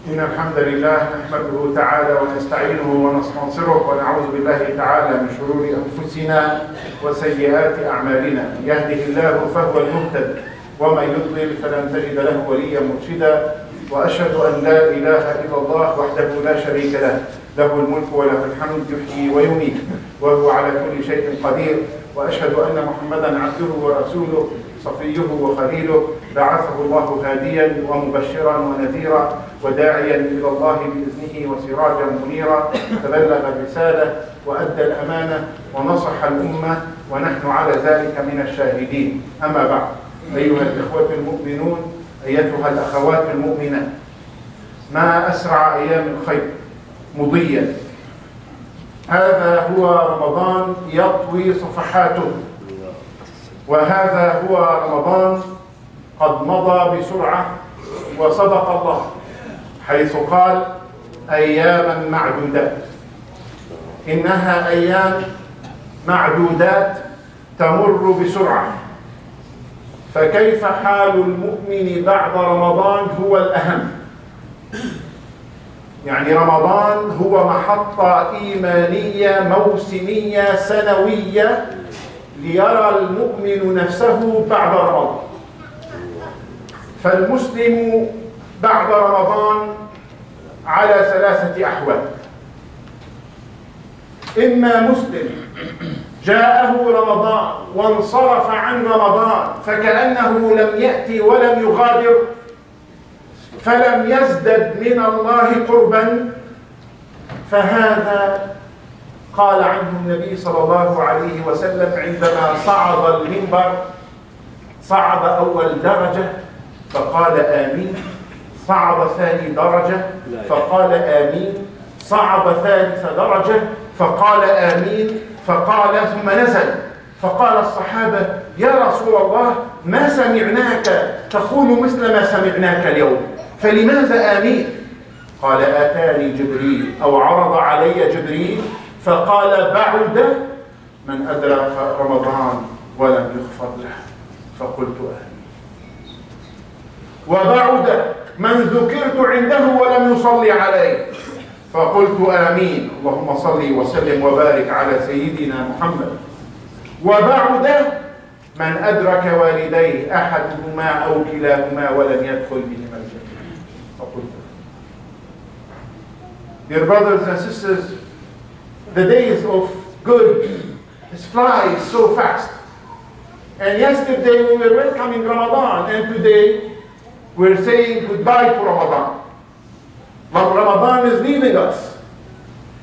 إن الحمد لله نحمده تعالى ونستعينه ونستنصره ونعوذ بالله تعالى من شرور أنفسنا وسيئات أعمالنا. يهده الله فهو المهتد ومن يضلل فلن تجد له وليا مرشدا. وأشهد أن لا إله إلا الله وحده لا شريك له، له الملك وله الحمد يحيي ويميت وهو على كل شيء قدير. وأشهد أن محمدا عبده ورسوله صفيه وخليله، بعثه الله هاديا ومبشرا ونذيرا وداعيا إلى الله بإذنه وسراجا منيرا. فبلغ الرسالة وأدى الأمانة ونصح الأمة ونحن على ذلك من الشاهدين. أما بعد، أيها الإخوة المؤمنون، أيتها الأخوات المؤمنات، ما أسرع أيام الخير مضيا. هذا هو رمضان يطوي صفحاته، وهذا هو رمضان قد مضى بسرعة. وصدق الله حيث قال أياما معدودات. إنها أيام معدودات تمر بسرعة، فكيف حال المؤمن بعد رمضان هو الأهم. يعني رمضان هو محطة إيمانية موسمية سنوية ليرى المؤمن نفسه بعد رمضان. فالمسلم بعد رمضان على ثلاثة أحوال: إما مسلم جاءه رمضان وانصرف عن رمضان فكأنه لم يأتي ولم يغادر، فلم يزدد من الله قربا، فهذا قال عنه النبي صلى الله عليه وسلم عندما صعد المنبر، صعد أول درجة فقال آمين، صعد ثاني درجة فقال آمين، صعد ثالث درجة فقال آمين، فقال ثم نزل. فقال الصحابة: يا رسول الله، ما سمعناك تقول مثل ما سمعناك اليوم، فلماذا آمين؟ قال: آتاني جبريل أو عرض علي جبريل فقال: بعد من أدرك رمضان ولم يغفر له، فقلت آمين. وبعد من ذكرت عنده ولم يصلي عليه، فقلت آمين. اللهم صل وسلم وبارك على سيدنا محمد. وبعد من أدرك والديه أحدهما أو كلاهما ولم يدخل بهما الجنة، فقلت. Dear brothers and sisters, the days of good fly so fast. And yesterday we were welcoming Ramadan, and today we're saying goodbye to Ramadan. But Ramadan is leaving us.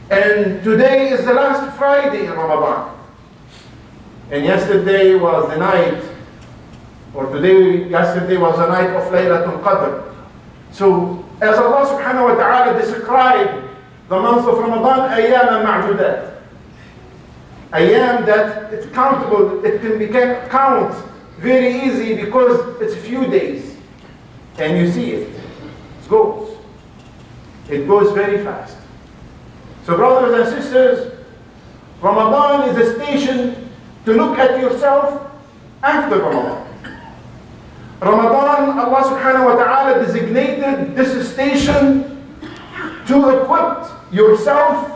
And today is the last Friday in Ramadan. And yesterday was the night, yesterday was the night of Laylatul Qadr. So, as Allah subhanahu wa ta'ala described the month of Ramadan, ayyam ma'dudat. Ayyam that it's countable, it can count very easy because it's a few days. And you see it. It goes. It goes very fast. So brothers and sisters, Ramadan is a station to look at yourself after Ramadan. Ramadan, Allah subhanahu wa ta'ala designated this station to equip yourself,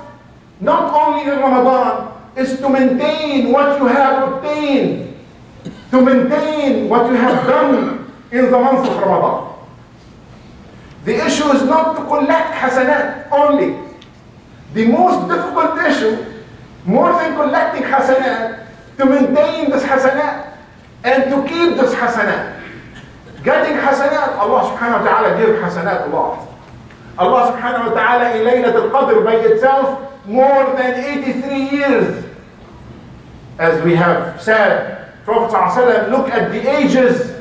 not only in Ramadan, is to maintain what you have obtained, to maintain what you have done in the month of Ramadan. The issue is not to collect hasanat only. The most difficult issue, more than collecting hasanat, to maintain this hasanat and to keep this hasanat. Getting hasanat, Allah subhanahu wa ta'ala gives hasanat a lot. Allah subhanahu wa ta'ala in Laylatul Qadr by itself more than 83 years. As we have said, Prophet ﷺ looked at the ages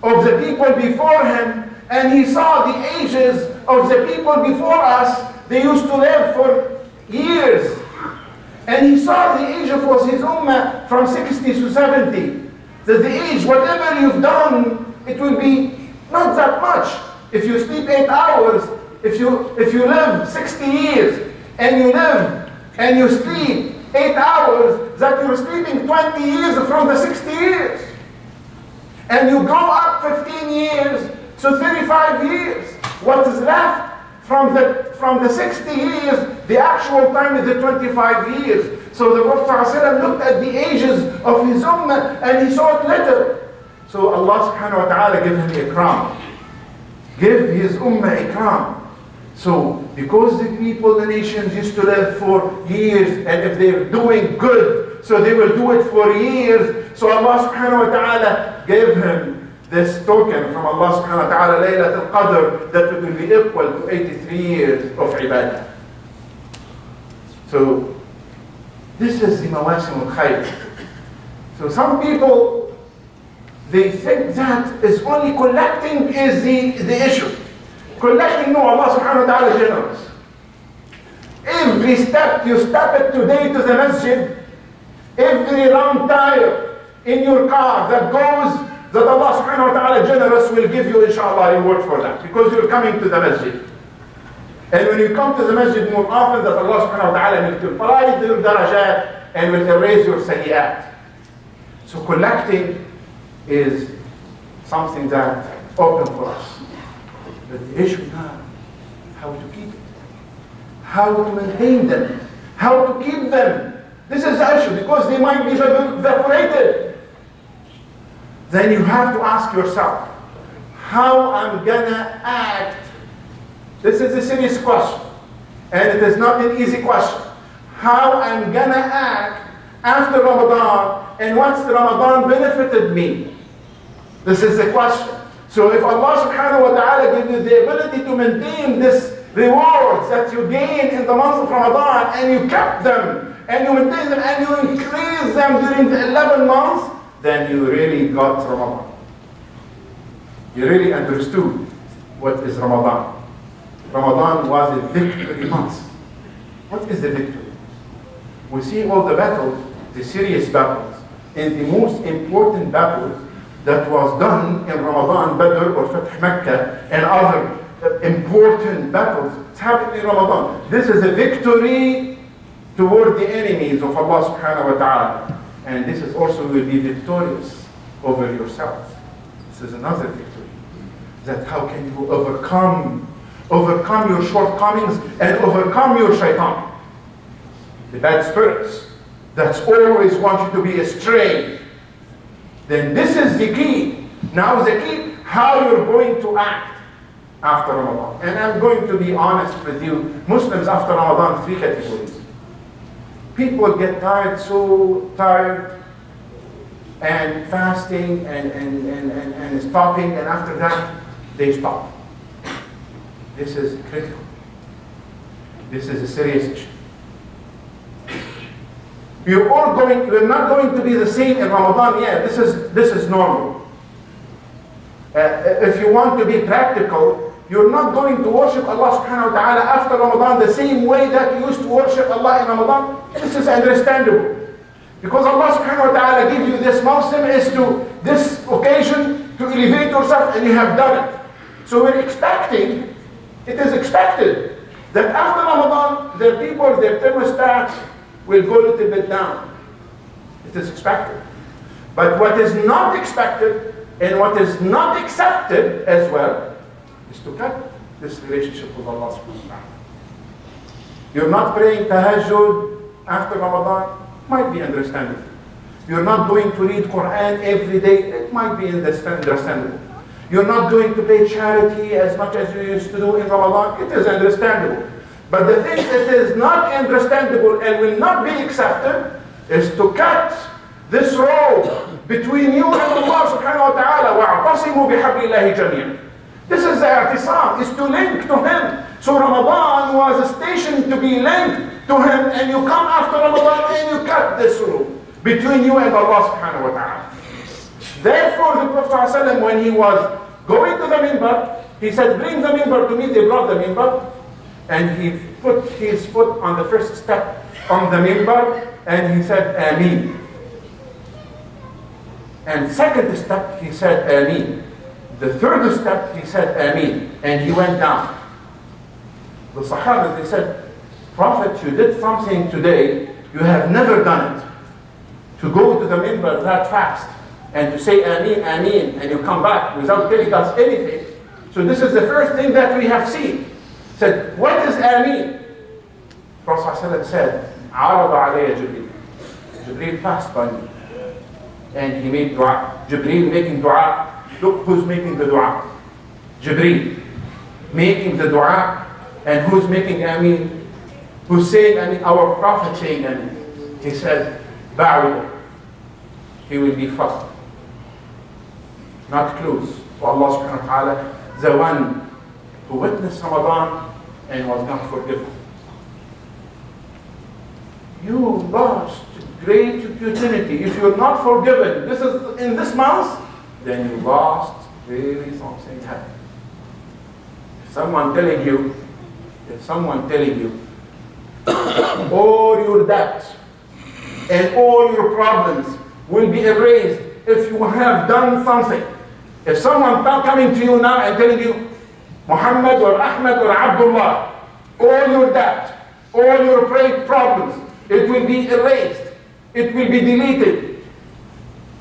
of the people before him, and he saw the ages of the people before us. They used to live for years. And he saw the age of his ummah from 60 to 70. That the age, whatever you've done, it will be not that much. If you sleep 8 hours, if you live 60 years, and you live and you sleep 8 hours, that you're sleeping 20 years from the 60 years. And you grow up 15 years, so 35 years. What is left? From the 60 years, the actual time is the 25 years. So the Prophet ﷺ looked at the ages of his ummah and he saw it little. So Allah subhanahu wa ta'ala gave him ikram. Give his ummah ikram. So because the people, the nations used to live for years, and if they're doing good, so they will do it for years. So Allah subhanahu wa ta'ala gave him this token from Allah subhanahu wa ta'ala, Laylatul Qadr, that it will be equal to 83 years of ibadah. So this is the mawasim al-khayr. So some people, they think that is only collecting is the issue. Collecting, no, Allah subhanahu wa ta'ala is generous. Every step you step it today to the masjid, every round tire in your car that goes, that Allah subhanahu wa ta'ala generous will give you inshallah reward for that, because you're coming to the masjid. And when you come to the masjid more often, that Allah subhanahu wa ta'ala will multiply your darajat and will erase your sayyat. So collecting is something that open for us. But the issue now, how to keep it, how to maintain them, how to keep them. This is the issue, because they might be evaporated. Then you have to ask yourself, how I'm gonna act. This is a serious question, and it is not an easy question. How I'm gonna act after Ramadan, and what's the Ramadan benefited me? This is the question. So if Allah subhanahu wa ta'ala gives you the ability to maintain this rewards that you gain in the month of Ramadan, and you kept them, and you maintain them, and you increase them during the 11 months, then you really got Ramadan. You really understood what is Ramadan. Ramadan was a victory month. What is the victory? We see all the battles, the serious battles, and the most important battles that was done in Ramadan, Badr or Fath Mecca, and other important battles, it's happened in Ramadan. This is a victory toward the enemies of Allah subhanahu wa ta'ala. And this is also will be victorious over yourself. This is another victory. That how can you overcome your shortcomings and overcome your shaitan. The bad spirits that always want you to be astray. Then this is the key. Now the key, how you're going to act after Ramadan. And I'm going to be honest with you. Muslims after Ramadan, 3 categories. People get tired, so tired, and fasting and stopping, and after that, they stop. This is critical. This is a serious issue. We're not going to be the same in Ramadan. Yeah, this is normal. If you want to be practical, you're not going to worship Allah subhanahu wa ta'ala after Ramadan the same way that you used to worship Allah in Ramadan. This is understandable. Because Allah subhanahu wa ta'ala gives you this mawsim is to this occasion to elevate yourself, and you have done it. So we're expecting, it is expected that after Ramadan, their people, their thermostat will go a little bit down. It is expected. But what is not expected and what is not accepted as well is to cut this relationship with Allah subhanahu wa ta'ala. You're not praying tahajjud after Ramadan, might be understandable. You're not going to read Quran every day, it might be understandable. You're not going to pay charity as much as you used to do in Ramadan, it is understandable. But the thing that is not understandable and will not be accepted is to cut this road between you and Allah subhanahu wa ta'ala. وَاعْتَصِمُوا بِحَبْلِ اللَّهِ جَمِيعًا. This is the i'tisam, is to link to Him. So Ramadan was a station to be linked to Him, and you come after Ramadan and you cut this road between you and Allah subhanahu wa ta'ala. Therefore the Prophet ﷺ, when he was going to the minbar, he said, bring the minbar to me. They brought the minbar, and he put his foot on the first step on the minbar, and he said, Ameen. And second step, he said, Ameen. The third step, he said, Ameen. And he went down. The Sahaba, they said, Prophet, you did something today, you have never done it. To go to the minbar that fast, and to say Ameen, Ameen, and you come back without telling us anything. So this is the first thing that we have seen. Said, what is Ameen? Prophet ﷺ said, عرض علي جبريل. Jibreel passed by me. And he made dua. Jibreel making dua. Look who's making the dua. Jibreel making the dua. And who's making Ameen? Who's saying Ameen? Our Prophet saying Ameen. He said, Ba'ud. He will be fast. Not close to Allah subhanahu wa ta'ala. The one who witnessed Ramadan and was not forgiven. You lost great opportunity. If you're not forgiven, this is in this month, then you lost really something happened. If someone telling you all your debt and all your problems will be erased if you have done something. If someone coming to you now and telling you, Muhammad or Ahmed or Abdullah, all your debt, all your problems, it will be erased. It will be deleted.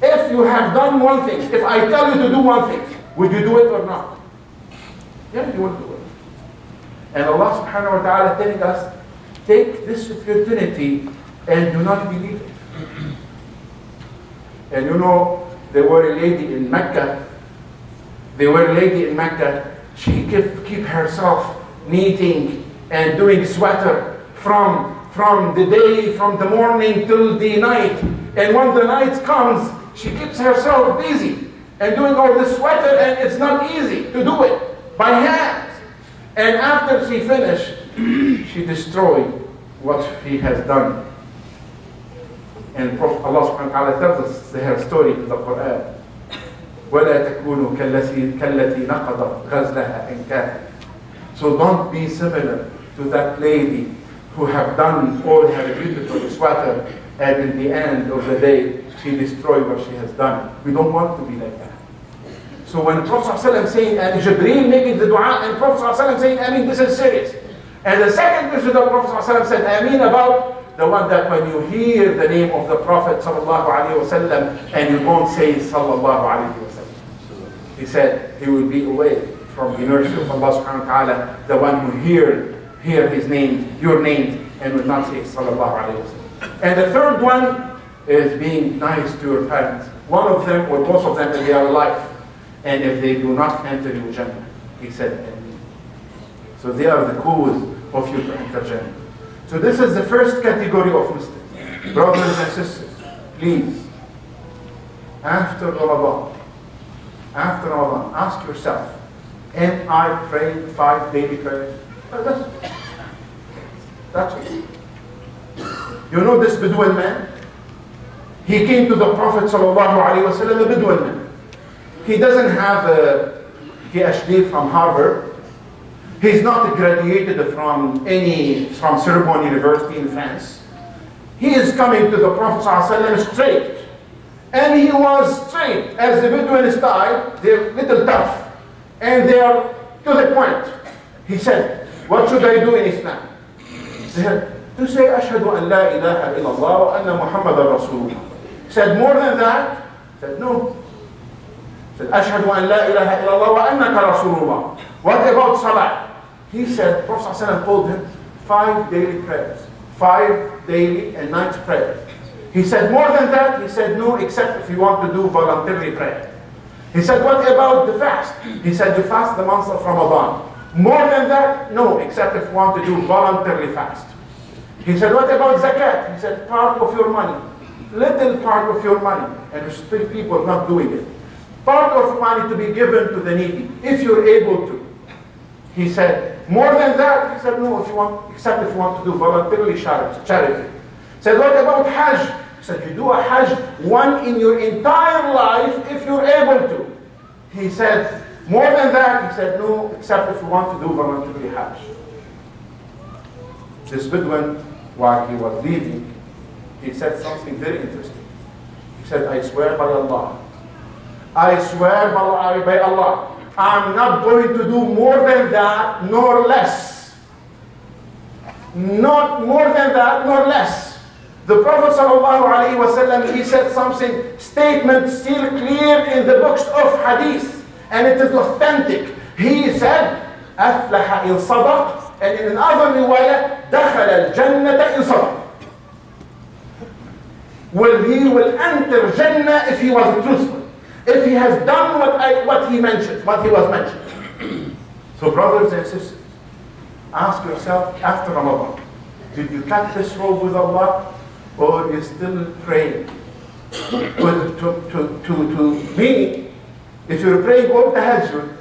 If you have done one thing, if I tell you to do one thing, would you do it or not? Yeah, you will do it. And Allah subhanahu wa ta'ala telling us, take this opportunity and do not delete it. And you know, there were a lady in Mecca. She keep herself knitting and doing sweater from the day, from the morning till the night. And when the night comes, she keeps herself busy and doing all this sweater, and it's not easy to do it by hand. And after she finished, she destroyed what she has done. And Allah subhanahu wa ta'ala tells us her story in the Quran. وَلَا تَكُونُوا كَالَّتِي نَقَضَتْ غَزْلَهَا إِنْ. So don't be similar to that lady who have done all her beautiful sweater, and in the end of the day, she destroyed what she has done. We don't want to be like that. So when Prophet ﷺ saying, and Jibreel making the dua, and Prophet ﷺ saying, Ameen, this is serious. And the second verse of the Prophet ﷺ said, Ameen, about the one that when you hear the name of the Prophet ﷺ, and you don't say Sallallahu Alaihi Wasallam. He said, he will be away from the mercy of Allah subhanahu wa ta'ala, the one who hear his name, your name, and will not say Sallallahu Alaihi Wasallam. And the third one is being nice to your parents. One of them, or most of them, if they are alive, and if they do not enter your Jannah, he said, Ameen. So they are the cause of you to enter Jannah. So this is the first category of Muslims. Brothers and sisters, please, after Ramadan, ask yourself, am I praying 5 daily prayers? That's it. You know this Bedouin man? He came to the Prophet ﷺ, a Bedouin man. He doesn't have a PhD from Harvard. He's not graduated from Sorbonne University in France. He is coming to the Prophet ﷺ straight. And he was straight, as the Bedouin style. They're little tough. And they are to the point. He said, what should I do in Islam? He said, to say, Ashhadu an la ilaha illallah wa anna Muhammadan Rasulullah. He said, more than that? He said, no. He said, Ashhadu an la ilaha illallah wa annaka Rasulullah. What about Salah? He said, Prophet ﷺ told him, 5 daily prayers. 5 daily and night prayers. He said, more than that? He said, no, except if you want to do voluntary prayer. He said, what about the fast? He said, you fast the month of Ramadan. More than that? No, except if you want to do voluntarily fast. He said, what about zakat? He said, part of your money. Little part of your money. And there's still people not doing it. Part of money to be given to the needy, if you're able to. He said, more than that? He said, no, if you want, except if you want to do voluntarily charity. He said, what about Hajj? He said, you do a Hajj one in your entire life if you're able to. He said, more than that? He said, no, except if you want to do voluntarily Hajj. This Bedouin, while he was leaving, he said something very interesting. He said, I swear by Allah. I swear by Allah. I'm not going to do more than that, nor less. Not more than that, nor less. The Prophet ﷺ, he said something, statement still clear in the books of hadith, and it is authentic. He said, أفلح إن صدق And in another riwayah, دخل الجنة إن صدق. He will enter Jannah if he was truthful. If he has done what he was mentioned. So brothers and sisters, ask yourself after Ramadan, did you cut this rope with Allah, or you still praying? To me, if you're praying all tahajjud,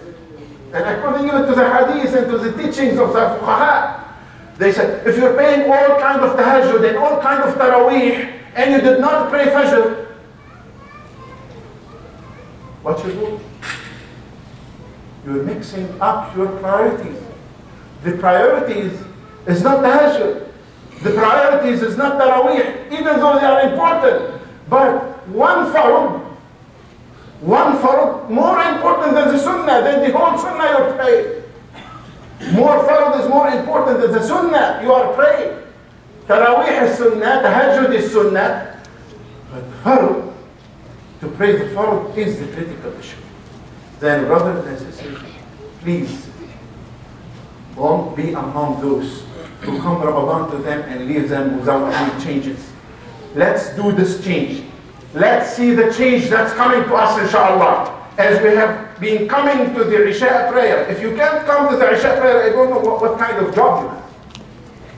and according even to the hadith and to the teachings of the fuqaha, they said, if you're praying all kind of tahajjud and all kind of taraweeh, and you did not pray fajr, what you do? You're mixing up your priorities. The priorities is not tahajjud. The priorities is not taraweeh, even though they are important. But one farud more important than the sunnah, than the whole sunnah you're praying. More farud is more important than the sunnah you are praying. Taraweeh is sunnah, tahajjud is sunnah. But farud, to pray the farud is the critical issue. Then brothers and sisters, please don't be among those who come Ramadan to them and leave them without any changes. Let's do this change. Let's see the change that's coming to us, inshallah, as we have been coming to the Isha prayer. If you can't come to the Isha prayer, I don't know what kind of job you have.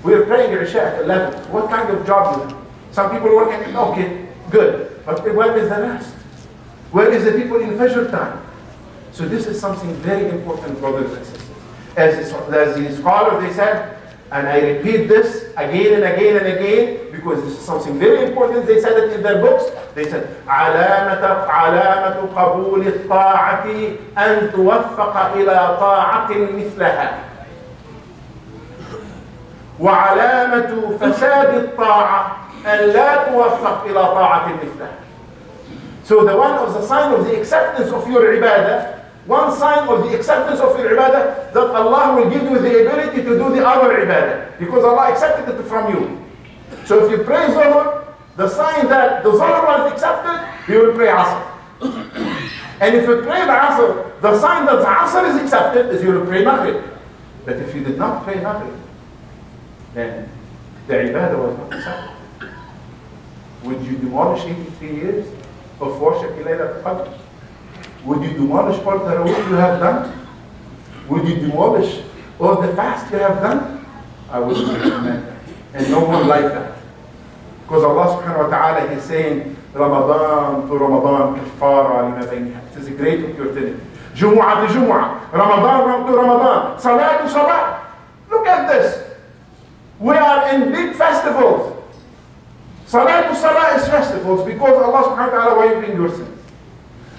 We're praying Isha at 11. What kind of job you have? Some people working, okay, good. But where is the rest? Where is the people in Fajr time? So this is something very important, brothers and sisters. As the scholars, they said, and I repeat this again and again and again, because this is something very important. They said it in their books. They said, علامة قبول الطاعة أن توفق إلى طاعة مثلها. وعلامة فساد الطاعة أن لا توفق إلى طاعة مثلها. So the one of the sign of the acceptance of your ibadah, one sign of the acceptance of your ibadah, that Allah will give you the ability to do the other ibadah, because Allah accepted it from you. So if you pray Zuhr, the sign that the Zuhr was accepted, you will pray Asr. And if you pray the Asr, the sign that the Asr is accepted is you will pray Maghrib. But if you did not pray Maghrib, then the ibadah was not accepted. Would you demolish 83 years of worship in Laylat al-Qadr? Would you demolish all the taraweeh you have done? Would you demolish all the fast you have done? I wouldn't recommend that. And no one like that. Because Allah subhanahu wa ta'ala is saying, Ramadan to Ramadan kafara lima baynha. It is a great opportunity. Jumu'ah to Jumu'ah. Ramadan to Ramadan. Salah to Salah. Look at this. We are in big festivals. Salah to Salah is festivals because Allah subhanahu wa ta'ala wiping your sins.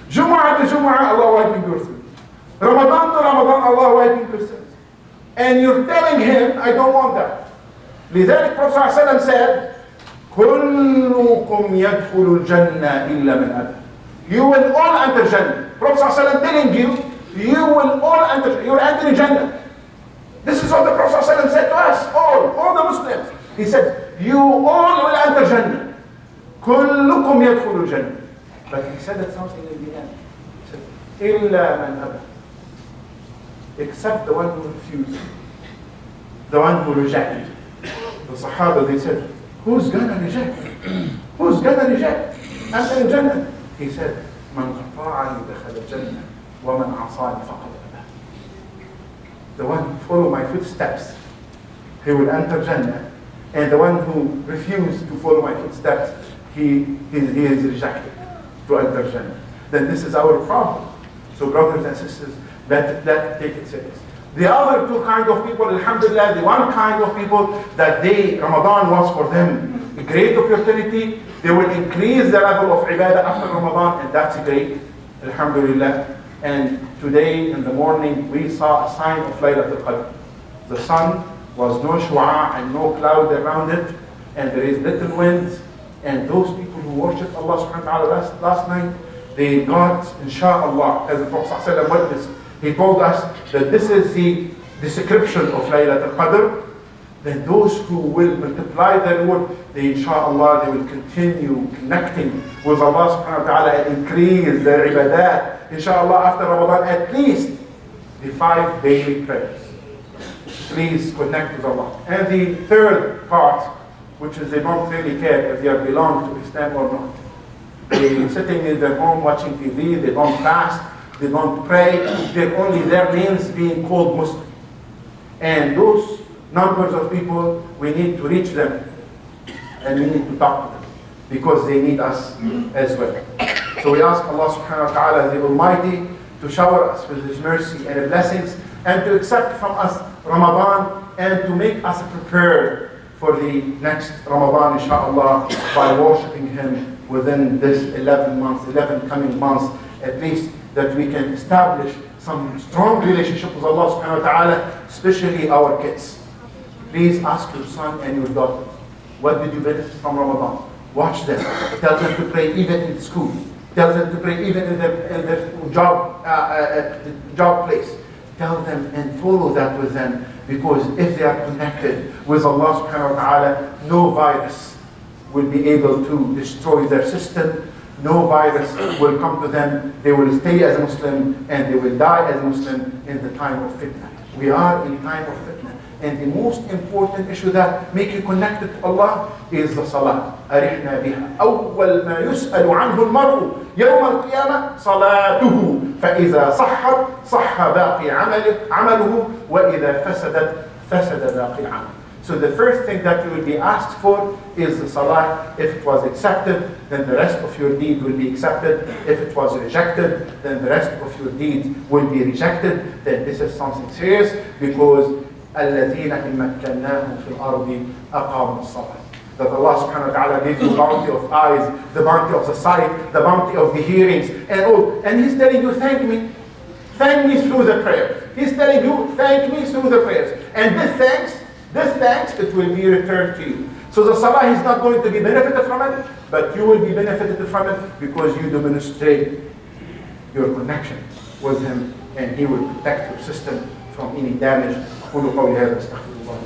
Jumu'ah to Jumu'ah, Allah wiping your sins. Ramadan to Ramadan, Allah wiping your sins. And you're telling him, I don't want that. لذلك Prophet ﷺ said, كلكم يدخل الجنة إلا من أبى. You will all enter Jannah. Prophet ﷺ telling you, you will all enter, you're entering Jannah. This is what the Prophet ﷺ said to us, all the Muslims. He said, you all will enter Jannah. كلكم يدخل الجنة. But he said that something in the end. He said, إلا من أبى. Except the one who refused. The one who rejected. The Sahaba, they said, who's gonna reject? Who's gonna reject? Enter in Jannah. He said, من أطاعني دخل الجنة ومن عصاني فقد أبى. The one who follow my footsteps, he will enter Jannah. And the one who refused to follow my footsteps, he is rejected to enter Jannah. Then this is our problem. So brothers and sisters, let's take it serious. The other two kind of people, alhamdulillah, the one kind of people that Ramadan was for them a great opportunity. They will increase the level of ibadah after Ramadan, and that's great, alhamdulillah. And today in the morning, we saw a sign of Laylat al-Qadr. The sun was no shu'a and no cloud around it, and there is little wind. And those people who worship Allah subhanahu wa ta'ala last night, they got, inshallah, as the Prophet ﷺ witnessed, he told us that this is the description of Laylat al-Qadr. Then those who will multiply their reward, they inshallah, they will continue connecting with Allah subhanahu wa ta'ala and increase their ibadat. Inshallah, after Ramadan, at least the 5 daily prayers. please connect with Allah. And the third part, which is they don't really care if they belong to Islam or not. They're sitting in their home watching TV, they don't fast, they don't pray, they're only their means being called Muslim. And those numbers of people, we need to reach them and we need to talk to them because they need us as well. So we ask Allah subhanahu wa ta'ala, the Almighty, to shower us with His mercy and blessings and to accept from us Ramadan and to make us prepared for the next Ramadan, inshallah, by worshipping Him within this 11 coming months, at least that we can establish some strong relationship with Allah subhanahu wa ta'ala, especially our kids. Please ask your son and your daughter, what did you benefit from Ramadan? Watch them. Tell them to pray even in school. Tell them to pray even in their job place. Tell them and follow that with them, because if they are connected with Allah subhanahu wa ta'ala, no virus will be able to destroy their system. No virus will come to them. They will stay as a Muslim and they will die as a Muslim in the time of fitna. We are in time of fitna. And the most important issue that make you connected to Allah is the salah. أرحنا بها. أول ما يسأل عنه المرء يوم القيامة صلاته فإذا صحت صح باقي عمله وإذا فسدت فسد باقي العمل. So the first thing that you will be asked for is the salah. If it was accepted, then the rest of your deed will be accepted. If it was rejected, then the rest of your deeds will be rejected. Then this is something serious, because الَّذِينَ إِن مَكَّنَّاهُمْ فِي الْأَرْضِ أَقَامُوا الصَّلَاةَ. That Allah subhanahu wa ta'ala gives you bounty of eyes, the bounty of the sight, the bounty of the hearings, and all. And He's telling you, thank me. Thank me through the prayer. He's telling you, thank me through the prayers. And this thanks, it will be returned to you. So the salah is not going to be benefited from it, but you will be benefited from it because you demonstrate your connection with Him, and He will protect your system from any damage. أقول قولي هذا أستغفر الله.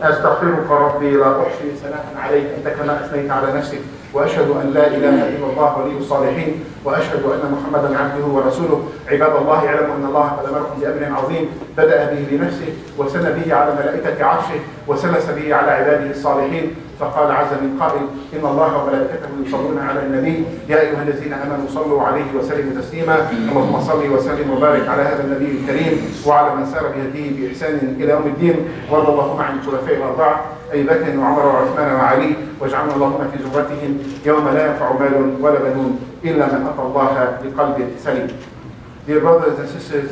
أستغفرك ربي لا أحصي ثناء عليك أنت كما أثنيت على نفسك، وأشهد أن لا إله إلا الله ولي الصالحين، وأشهد أن محمدا عبده ورسوله. عباد الله اعلموا أن الله قد أمركم بأمر عظيم بدأ به بنفسه وسن به على ملائكة عرشه وسلس به على عباده الصالحين، فقال عز من قائل إن الله وملائكته يصلون على النبي يا أيها الذين آمنوا صلوا عليه وسلموا تسليما. اللهم صل وسلم وبارك على هذا النبي الكريم وعلى من سار بهديه بإحسان إلى يوم الدين. وارض اللهم عن الخلفاء الأربعة أبي بكر وعمر وعثمان وعلي، واجعلنا اللهم في زمرتهم يوم لا ينفع مال ولا بنون إلا من أتى الله بقلب سليم. Dear brothers and sisters,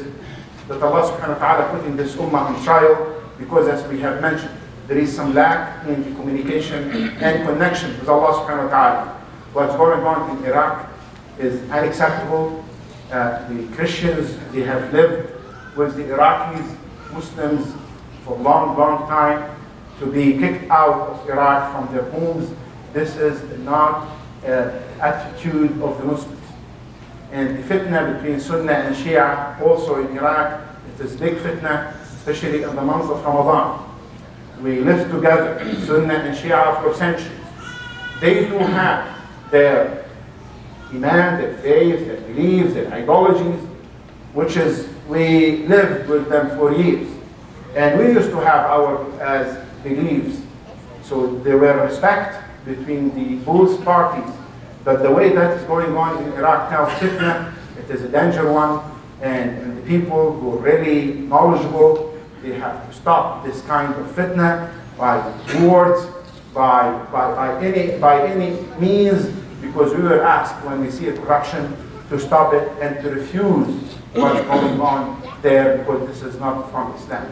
that Allah subhanahu wa ta'ala put in this ummah on trial, because as we have mentioned, there is some lack in the communication and connection with Allah subhanahu wa ta'ala. What's going on in Iraq is unacceptable. The Christians, they have lived with the Iraqis, Muslims, for a long time. To be kicked out of Iraq from their homes, this is not attitude of the Muslims. And the fitna between Sunnah and Shia also in Iraq, it is big fitna, especially in the month of Ramadan. We live together, Sunnah and Shia, for centuries. They do have their iman, their faith, their beliefs, their ideologies, which is, we lived with them for years. And we used to have our as beliefs. So there were respect between the both parties. But the way that is going on in Iraq now, fitna, it is a danger one. And the people who are really knowledgeable, they have to stop this kind of fitna by words, by any means, because we were asked when we see a corruption to stop it and to refuse what's going on there, because this is not from Islam.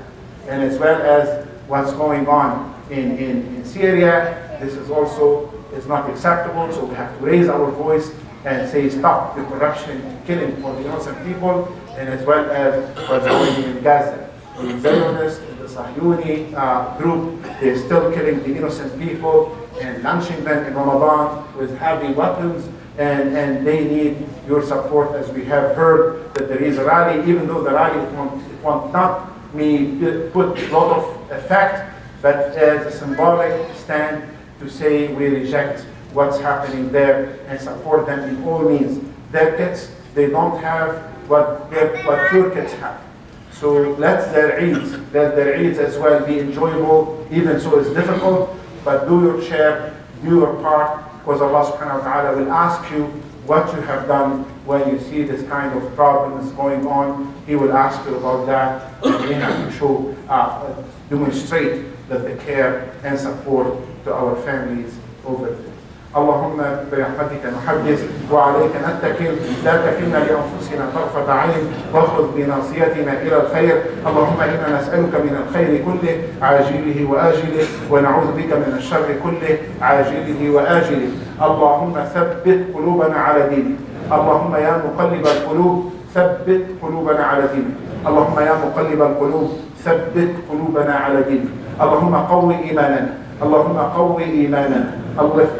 And as well as what's going on in Syria, this is also is not acceptable, so we have to raise our voice and say stop the corruption and killing for the innocent people, and as well as what's going on in Gaza. The Zionists, the Sahyuni group, they're still killing the innocent people and launching them in Ramadan with heavy weapons, and they need your support. As we have heard that there is a rally, even though the rally won't not put a lot of effect, but as a symbolic stand to say we reject what's happening there and support them in all means. Their kids, they don't have what your kids have. So let their Eids as well be enjoyable, even so it's difficult, but do your share, do your part, because Allah subhanahu wa ta'ala will ask you what you have done when you see this kind of problems going on. He will ask you about that, and we have to show, demonstrate that the care and support to our families over there. اللهم برحمتك نحدث وعليك نتكل، لا تكلنا لأنفسنا طرفة عين، واخذ بناصيتنا إلى الخير. اللهم إنا نسألك من الخير كله عاجله وآجله، ونعوذ بك من الشر كله عاجله وآجله. اللهم ثبت قلوبنا على دينك. اللهم يا مقلب القلوب ثبت قلوبنا على دينك. اللهم يا مقلب القلوب ثبت قلوبنا على دينك. اللهم قوي إيماننا، اللهم قوي إيماننا،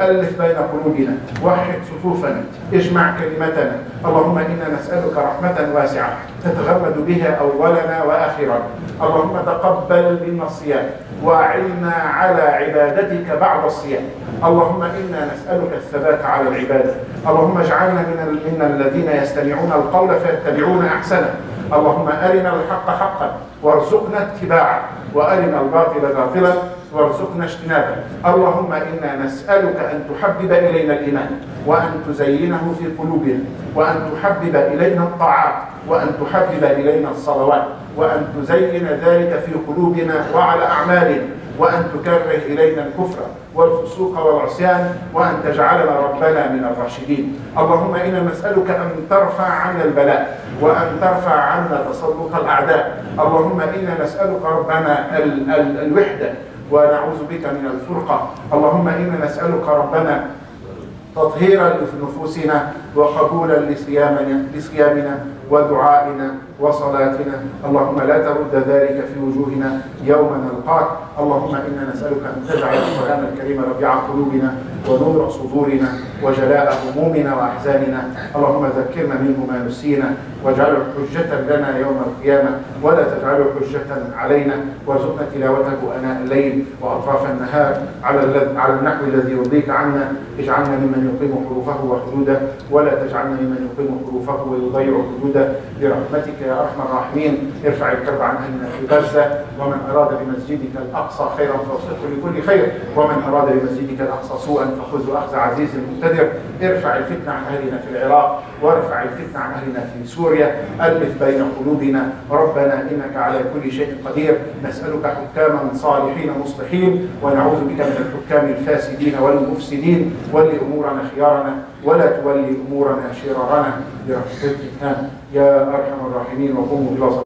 ألف بين قلوبنا، وحد صفوفنا، اجمع كلمتنا. اللهم إنا نسألك رحمة واسعة تتغمد بها أولنا وآخرنا. اللهم تقبل منا الصيام وأعنا على عبادتك بعد الصيام. اللهم إنا نسألك الثبات على العبادة. اللهم اجعلنا من الذين يستمعون القول فيتبعون أحسنه. اللهم أرنا الحق حقا وارزقنا اتباعه، وأرنا الباطل باطلا وارزقنا اجتنابه. اللهم إنا نسألك أن تحبب إلينا الإيمان، وأن تزينه في قلوبنا، وأن تحبب إلينا الطاعات، وأن تحبب إلينا الصلوات، وأن تزين ذلك في قلوبنا وعلى أعمالنا، وأن تكره إلينا الكفر والفسوق والعصيان، وأن تجعلنا ربنا من الراشدين. اللهم إنا نسألك أن ترفع عنا البلاء، وأن ترفع عنا تسلط الأعداء. اللهم إنا نسألك ربنا الوحدة، ونعوذ بك من الفرقة. اللهم إنا نسألك ربنا تطهيرا لنفوسنا وقبولا لصيامنا ودعائنا وصلاتنا. اللهم لا ترد ذلك في وجوهنا يوم نلقاك. اللهم إنا نسألك أن تجعل القرآن الكريم ربيع قلوبنا ونور صدورنا وجلاء همومنا وأحزاننا. اللهم ذكرنا منه ما نسينا، واجعله حجة لنا يوم القيامة، ولا تجعله حجة علينا. وارزقنا تلاوته آناء الليل وأطراف النهار على النحو الذي يرضيك عنا. اجعلنا ممن يقيم حروفه وحدوده، ولا تجعلنا ممن يقيم حروفه ويضيع حدوده، برحمتك يا أرحم الراحمين. ارفع الكرب عن أهلنا في غزة، ومن أراد بمسجدك الأقصى خيرا فوفقه لكل خير، ومن أراد بمسجدك الأقصى سوءا فخذه أخذ عزيز مقتدر. ارفع الفتنة عن أهلنا في العراق، وارفع الفتنة عن أهلنا في سوريا. ألف بين قلوبنا. ربنا إنك على كل شيء قدير. نسألك حكاما صالحين مصلحين، ونعوذ بك من الحكام الفاسدين والمفسدين. ولي أمورنا خيارنا، ولا تولي أمورنا شرارنا، برحمتك يا أرحم الراحمين. وقوموا إلى